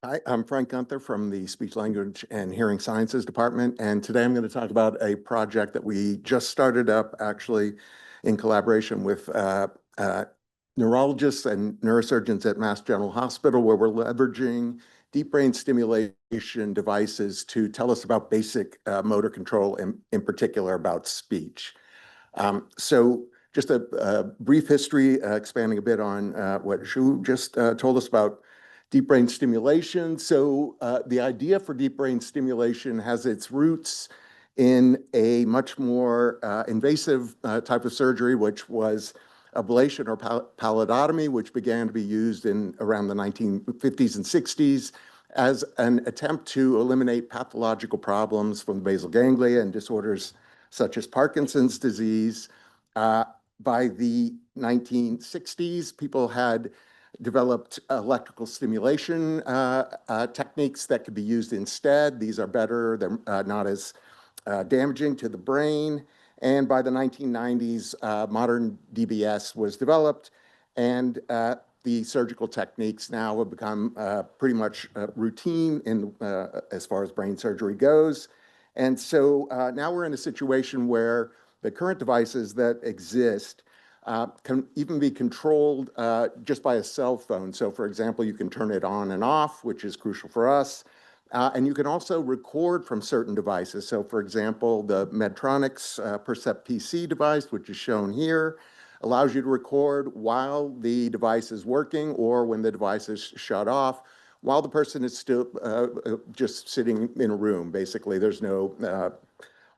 Hi, I'm Frank Guenther from the Speech Language and Hearing Sciences Department, and today I'm going to talk about a project that we just started up actually in collaboration with neurologists and neurosurgeons at Mass General Hospital, where we're leveraging deep brain stimulation devices to tell us about basic motor control, and in particular about speech. So just a brief history, expanding a bit on what Shu just told us about deep brain stimulation. So the idea for deep brain stimulation has its roots in a much more invasive type of surgery, which was ablation or pallidotomy, which began to be used in around the 1950s and 60s as an attempt to eliminate pathological problems from the basal ganglia and disorders such as Parkinson's disease. Uh, by the 1960s, people had developed electrical stimulation techniques that could be used instead. These are better, they're not as damaging to the brain. And by the 1990s, modern DBS was developed, and the surgical techniques now have become pretty much routine in as far as brain surgery goes. And so now we're in a situation where the current devices that exist can even be controlled just by a cell phone. So, for example, you can turn it on and off, which is crucial for us. And you can also record from certain devices. So, for example, the Medtronic's Percept PC device, which is shown here, allows you to record while the device is working or when the device is shut off, while the person is still just sitting in a room. Basically, there's no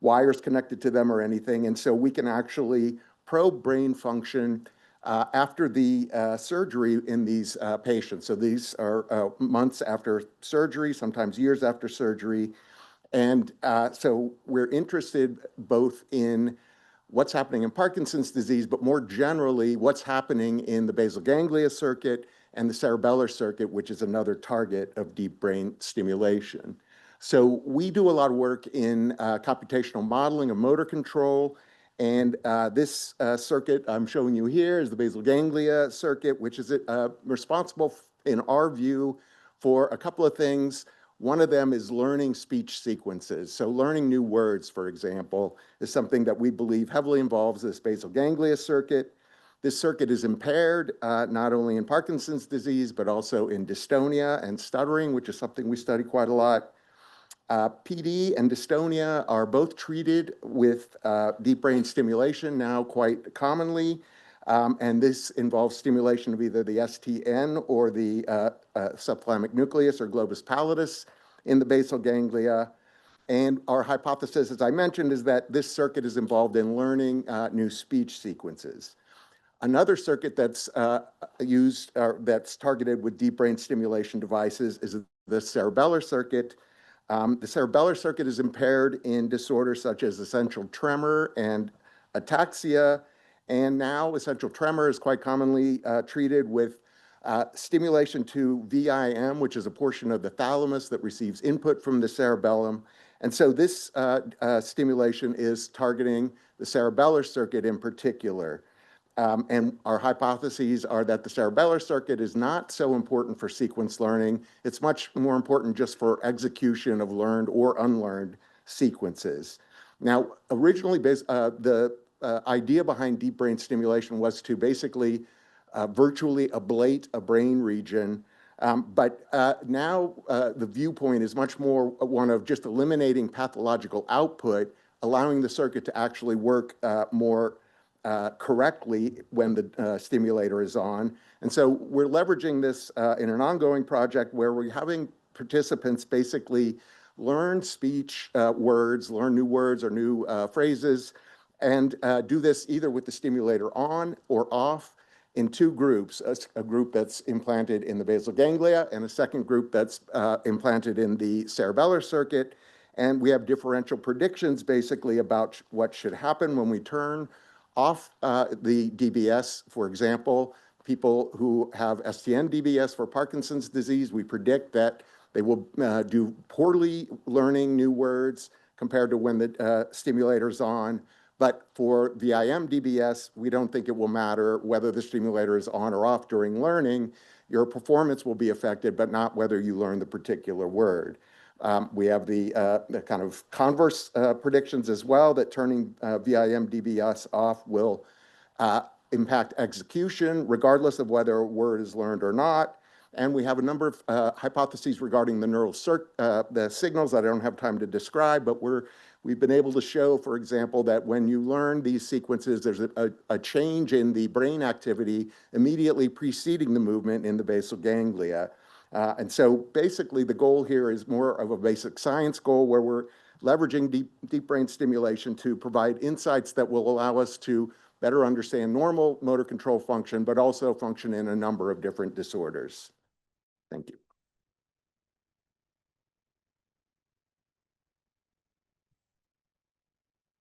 wires connected to them or anything. And so we can actually probe brain function after the surgery in these patients. So these are months after surgery, sometimes years after surgery. And so we're interested both in what's happening in Parkinson's disease, but more generally, what's happening in the basal ganglia circuit and the cerebellar circuit, which is another target of deep brain stimulation. So we do a lot of work in computational modeling of motor control. And this circuit I'm showing you here is the basal ganglia circuit, which is responsible, in our view, for a couple of things. One of them is learning speech sequences. So learning new words, for example, is something that we believe heavily involves this basal ganglia circuit. This circuit is impaired not only in Parkinson's disease, but also in dystonia and stuttering, which is something we study quite a lot. PD and dystonia are both treated with deep brain stimulation now quite commonly. And this involves stimulation of either the STN or the subthalamic nucleus or globus pallidus in the basal ganglia. And our hypothesis, as I mentioned, is that this circuit is involved in learning new speech sequences. Another circuit that's used, that's targeted with deep brain stimulation devices is the cerebellar circuit. The cerebellar circuit is impaired in disorders such as essential tremor and ataxia. And now essential tremor is quite commonly treated with stimulation to VIM, which is a portion of the thalamus that receives input from the cerebellum. And so this stimulation is targeting the cerebellar circuit in particular. And our hypotheses are that the cerebellar circuit is not so important for sequence learning. It's much more important just for execution of learned or unlearned sequences. Now, originally, the idea behind deep brain stimulation was to basically virtually ablate a brain region. But now the viewpoint is much more one of just eliminating pathological output, allowing the circuit to actually work more correctly when the stimulator is on. And so we're leveraging this in an ongoing project where we're having participants basically learn speech words, learn new words or new phrases, and do this either with the stimulator on or off in two groups, a group that's implanted in the basal ganglia and a second group that's implanted in the cerebellar circuit. And we have differential predictions basically about what should happen when we turn off the DBS. For example, people who have STN DBS for Parkinson's disease, we predict that they will do poorly learning new words compared to when the stimulator's on. But for VIM DBS, we don't think it will matter whether the stimulator is on or off during learning. your performance will be affected, but not whether you learn the particular word. We have the kind of converse predictions as well, that turning VIM-DBS off will impact execution, regardless of whether a word is learned or not. And we have a number of hypotheses regarding the the signals that I don't have time to describe, but we've been able to show, for example, that when you learn these sequences, there's a change in the brain activity immediately preceding the movement in the basal ganglia. And so basically the goal here is more of a basic science goal, where we're leveraging deep brain stimulation to provide insights that will allow us to better understand normal motor control function, but also function in a number of different disorders. Thank you.